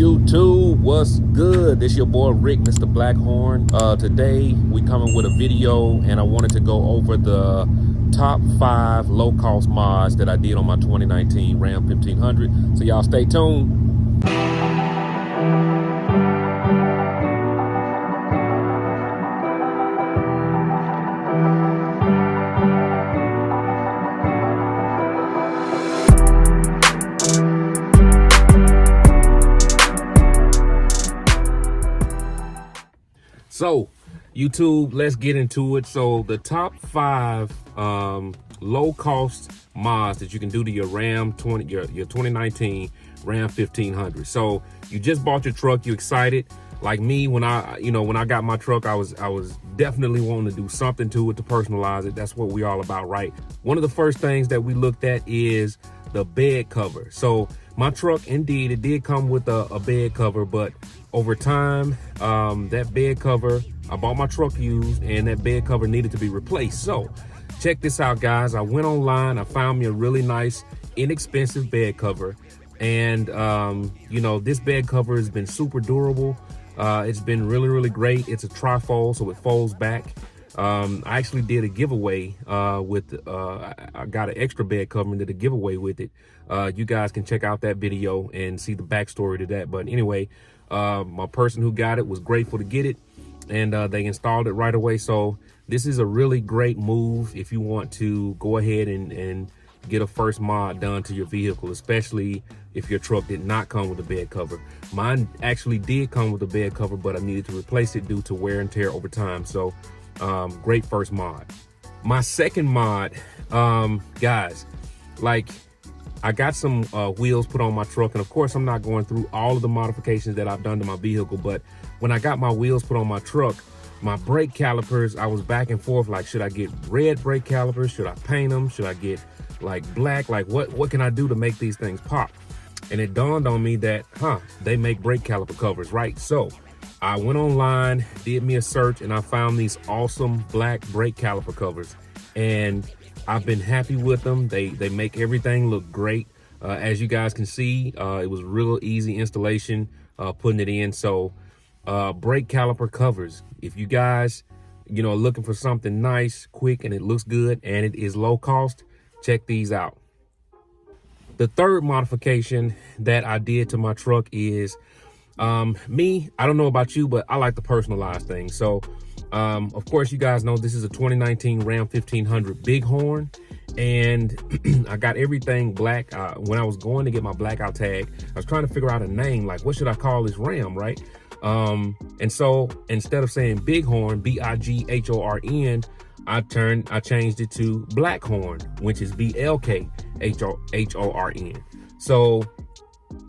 YouTube, what's good? This your boy Rick, Mr. Blackhorn. Today we coming with a video, and I wanted to go over the top 5 low-cost mods that I did on my 2019 Ram 1500. So y'all stay tuned. So YouTube, let's get into it. So the top 5 low cost mods that you can do to your Ram 2019 Ram 1500. So you just bought your truck, you excited like me. When I got my truck, I was definitely wanting to do something to it to personalize it. That's what we all about, right? One of the first things that we looked at is the bed cover. So my truck, indeed, it did come with a bed cover, but over time, that bed cover, I bought my truck used, and that bed cover needed to be replaced. So check this out, guys. I went online, I found me a really nice, inexpensive bed cover. And, this bed cover has been super durable. It's been really, really great. It's a trifold, so it folds back. I actually did a giveaway I got an extra bed cover and did a giveaway with it. You guys can check out that video and see the backstory to that. But anyway, my person who got it was grateful to get it, and they installed it right away. So this is a really great move if you want to go ahead and get a first mod done to your vehicle, especially if your truck did not come with a bed cover. Mine actually did come with a bed cover, but I needed to replace it due to wear and tear over time. So great first mod. My second mod, guys, like, I got some wheels put on my truck, and of course I'm not going through all of the modifications that I've done to my vehicle, but when I got my wheels put on my truck, my brake calipers, I was back and forth, like, should I get red brake calipers? Should I paint them? Should I get like black? Like, what can I do to make these things pop? And it dawned on me that, they make brake caliper covers, right? So I went online, did me a search, and I found these awesome black brake caliper covers, and I've been happy with them. They make everything look great. As you guys can see, it was real easy installation, putting it in. So brake caliper covers, if you guys, looking for something nice, quick, and it looks good, and it is low cost, check these out. The third modification that I did to my truck is, I don't know about you, but I like to personalize things. So of course, you guys know this is a 2019 Ram 1500 Bighorn, and I got everything black. When I was going to get my blackout tag, I was trying to figure out a name, like, what should I call this Ram, right? And so instead of saying Bighorn, Bighorn, I changed it to Blackhorn, which is Blkhorn. So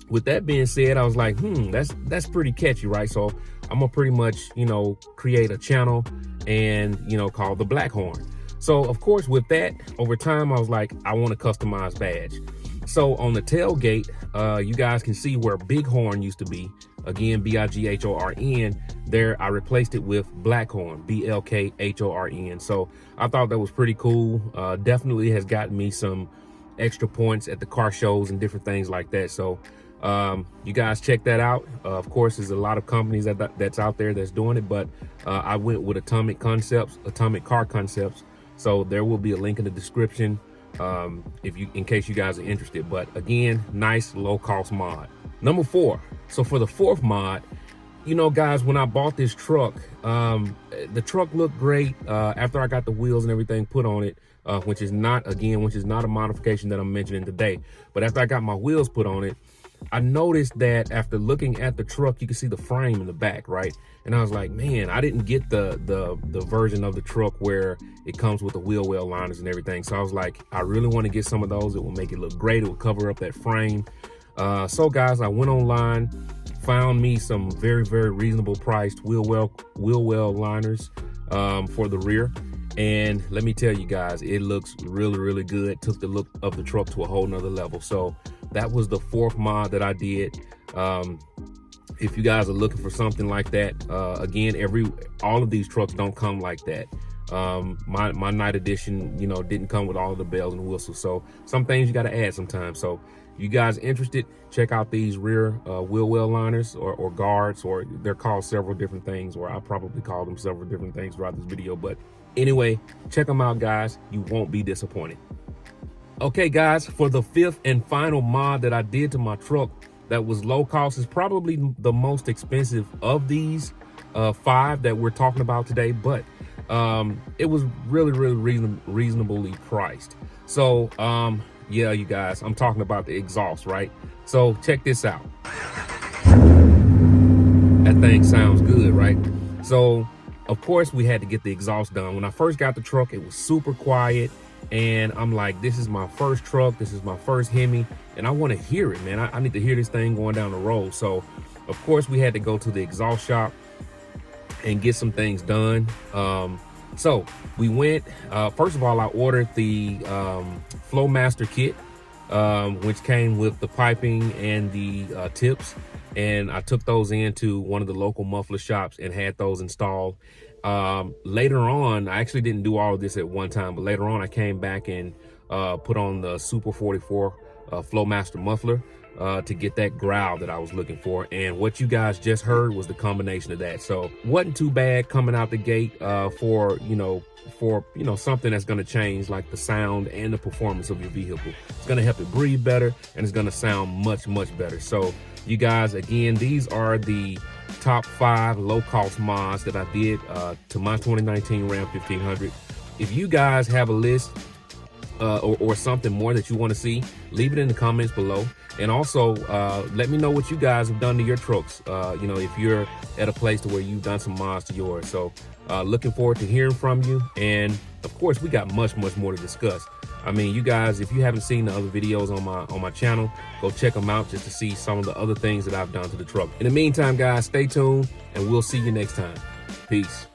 with that being said, I was like, that's pretty catchy, right? So I'm gonna pretty much, create a channel and, call the Blackhorn. So of course, with that, over time, I was like, I want a customized badge. So on the tailgate, you guys can see where Bighorn used to be. Again, Bighorn. There, I replaced it with Blackhorn, Blkhorn. So I thought that was pretty cool. Definitely has gotten me some extra points at the car shows and different things like that. So you guys check that out. Of course, there's a lot of companies that's out there that's doing it, but I went with Atomic Car Concepts. So there will be a link in the description in case you guys are interested. But again, nice low cost mod. Number 4. So for the fourth mod, guys, when I bought this truck, the truck looked great after I got the wheels and everything put on it, which is not a modification that I'm mentioning today. But after I got my wheels put on it, I noticed that after looking at the truck, you can see the frame in the back, right? And I was like, man, I didn't get the version of the truck where it comes with the wheel well liners and everything. So I was like, I really want to get some of those. It will make it look great. It will cover up that frame. So guys, I went online, found me some very, very reasonable priced wheel well liners for the rear. And let me tell you guys, it looks really, really good. Took the look of the truck to a whole nother level. So that was the 4th mod that I did. If you guys are looking for something like that, again, all of these trucks don't come like that. My night edition, didn't come with all of the bells and whistles. So some things you got to add sometimes. So you guys interested, check out these rear wheel well liners or guards, or they're called several different things, or I probably call them several different things throughout this video. But anyway, check them out, guys. You won't be disappointed. Okay, guys, for the fifth and final mod that I did to my truck that was low cost, is probably the most expensive of these 5 that we're talking about today, but it was really reasonably priced. So yeah, you guys, I'm talking about the exhaust, right? So check this out. That thing sounds good, right? So of course we had to get the exhaust done. When I first got the truck, it was super quiet, and I'm like, this is my first truck, this is my first Hemi, and I want to hear it, man. I need to hear this thing going down the road. So of course we had to go to the exhaust shop and get some things done. So we went, first of all, I ordered the Flowmaster kit, which came with the piping and the tips, and I took those into one of the local muffler shops and had those installed. Later on, I actually didn't do all of this at one time, but later on I came back and put on the Super 44 Flowmaster muffler to get that growl that I was looking for. And what you guys just heard was the combination of that. So wasn't too bad coming out the gate for something that's going to change like the sound and the performance of your vehicle. It's going to help it breathe better, and it's going to sound much better. So you guys, again, these are the top 5 low-cost mods that I did to my 2019 Ram 1500. If you guys have a list or something more that you want to see, leave it in the comments below. And also let me know what you guys have done to your trucks, if you're at a place to where you've done some mods to yours. So looking forward to hearing from you. And of course, we got much more to discuss. I mean, you guys, if you haven't seen the other videos on my channel, go check them out just to see some of the other things that I've done to the truck. In the meantime, guys, stay tuned, and we'll see you next time. Peace.